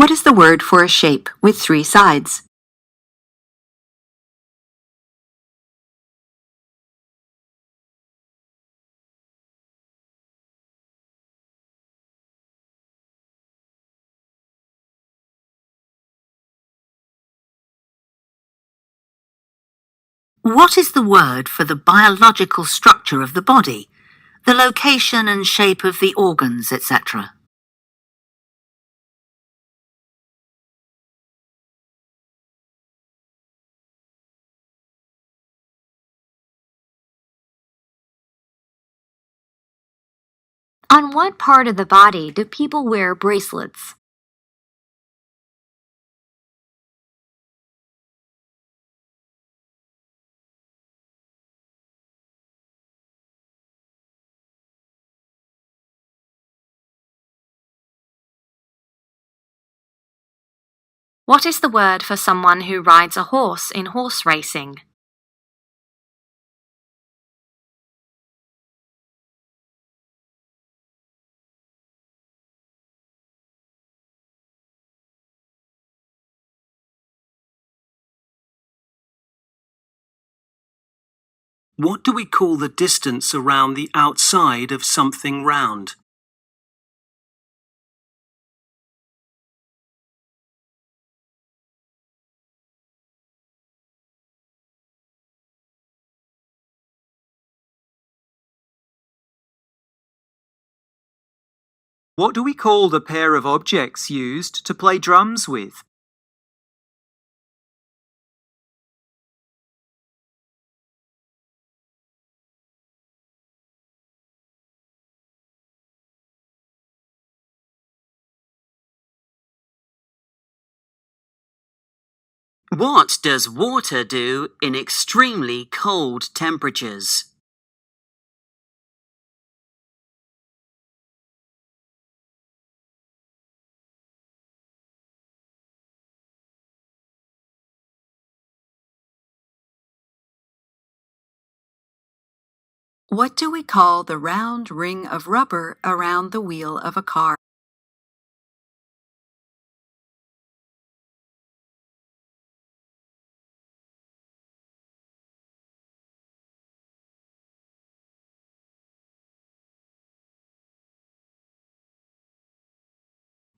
What is the word for a shape with three sides? What is the word for the biological structure of the body, the location and shape of the organs, etc.? On what part of the body do people wear bracelets? What is the word for someone who rides a horse in horse racing? What do we call the distance around the outside of something round? What do we call the pair of objects used to play drums with? What does water do in extremely cold temperatures? What do we call the round ring of rubber around the wheel of a car?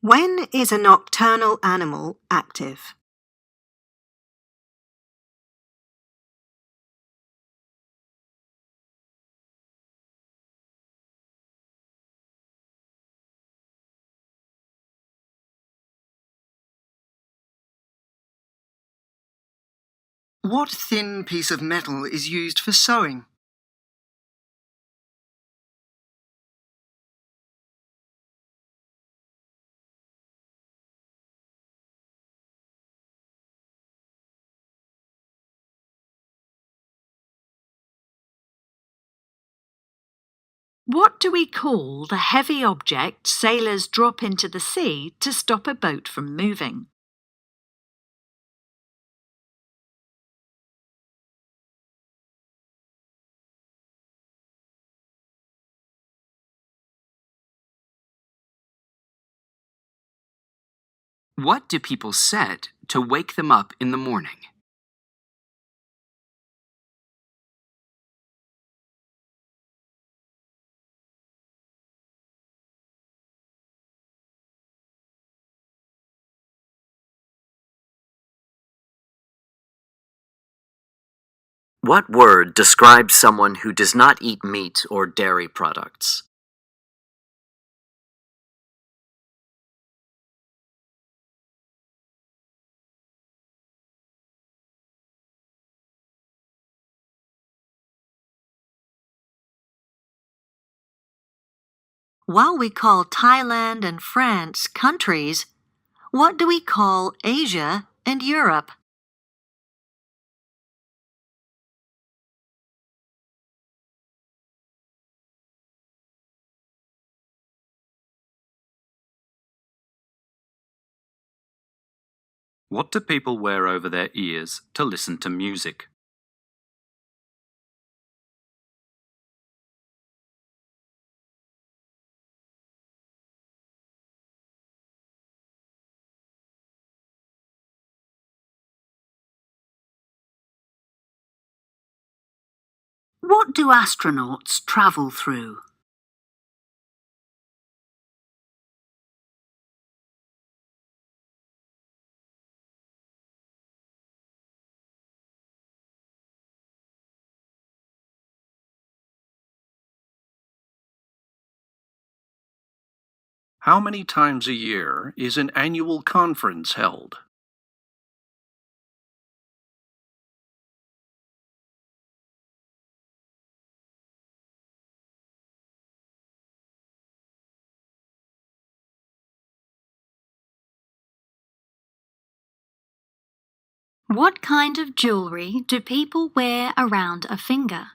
When is a nocturnal animal active? What thin piece of metal is used for sewing? What do we call the heavy object sailors drop into the sea to stop a boat from moving? What do people set to wake them up in the morning? What word describes someone who does not eat meat or dairy products? While we call Thailand and France countries, what do we call Asia and Europe? What do people wear over their ears to listen to music? What do astronauts travel through? How many times a year is an annual conference held? What kind of jewellery do people wear around a finger?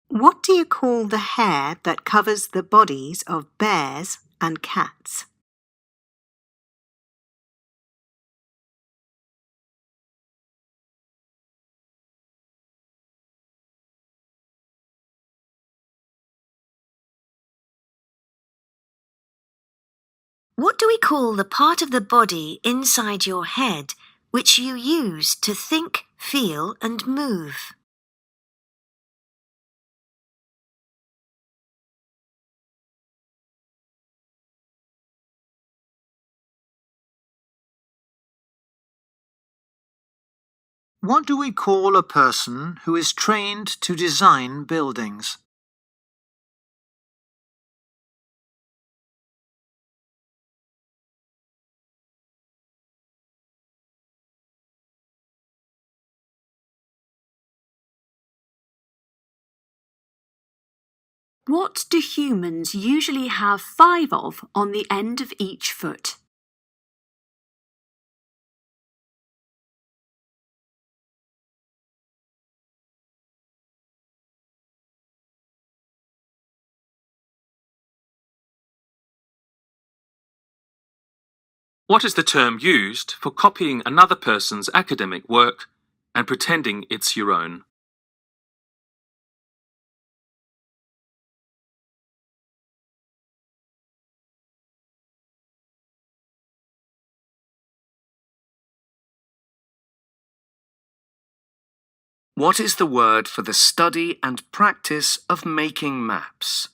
What do you call the hair that covers the bodies of bears and cats? What do we call the part of the body inside your head which you use to think, feel, and move? What do we call a person who is trained to design buildings? What do humans usually have 5 of on the end of each foot? What is the term used for copying another person's academic work and pretending it's your own? What is the word for the study and practice of making maps?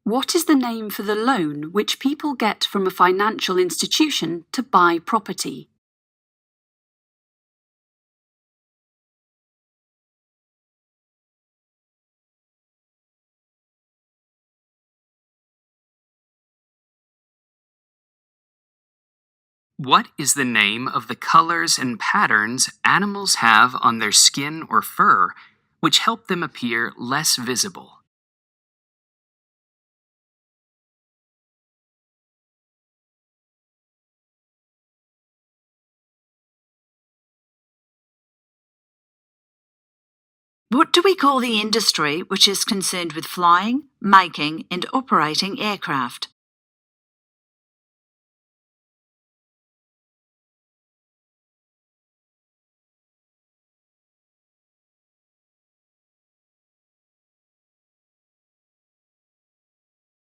What is the name for the loan which people get from a financial institution to buy property? What is the name of the colors and patterns animals have on their skin or fur, which help them appear less visible? What do we call the industry which is concerned with flying, making, and operating aircraft?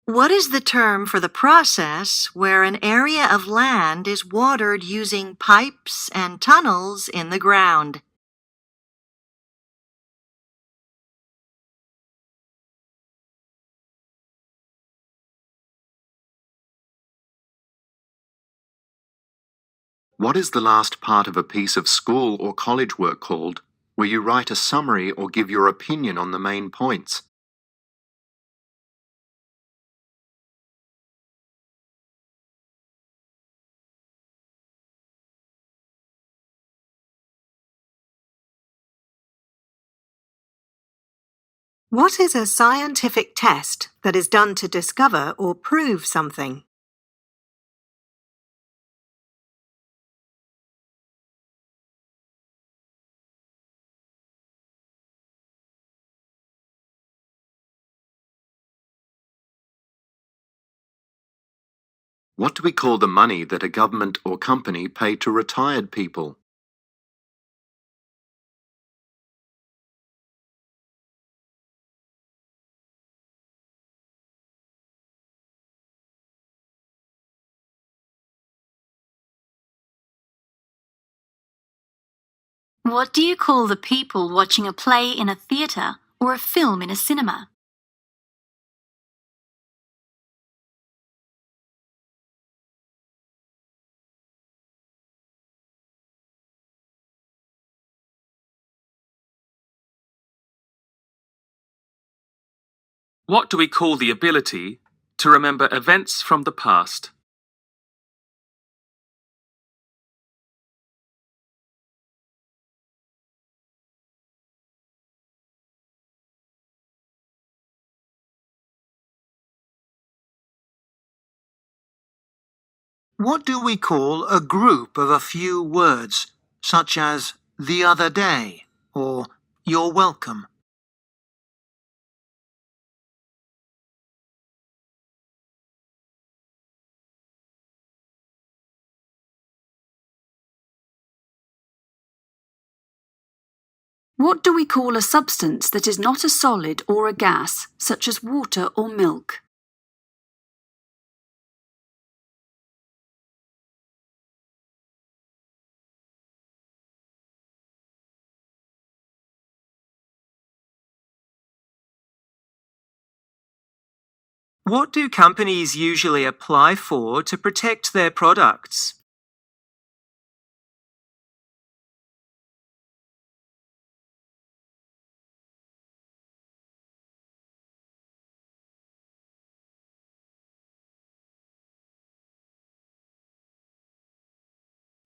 What is the term for the process where an area of land is watered using pipes and tunnels in the ground? What is the last part of a piece of school or college work called, where you write a summary or give your opinion on the main points? What is a scientific test that is done to discover or prove something? What do we call the money that a government or company pay to retired people? What do you call the people watching a play in a theatre or a film in a cinema? What do we call the ability to remember events from the past? What do we call a group of a few words, such as the other day or you're welcome? What do we call a substance that is not a solid or a gas, such as water or milk? What do companies usually apply for to protect their products?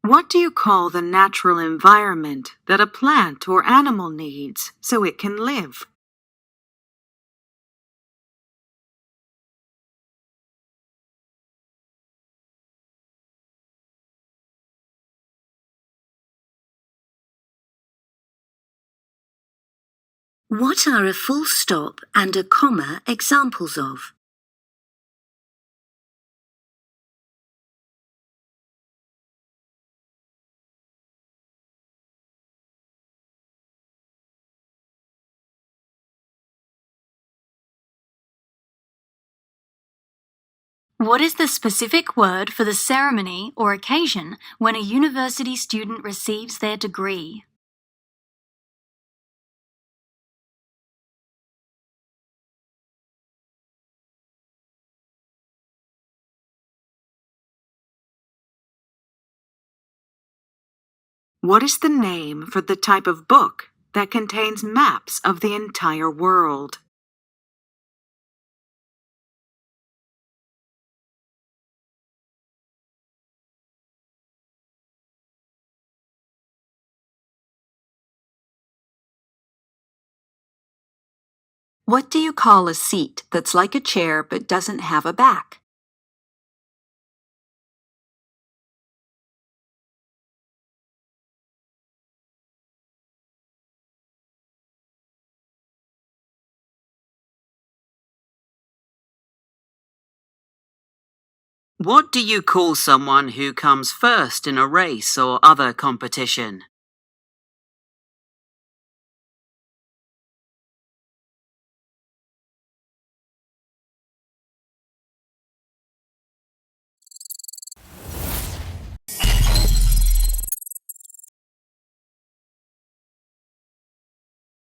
What do you call the natural environment that a plant or animal needs so it can live? What are a full stop and a comma examples of? What is the specific word for the ceremony or occasion when a university student receives their degree? What is the name for the type of book that contains maps of the entire world? What do you call a seat that's like a chair but doesn't have a back? What do you call someone who comes first in a race or other competition?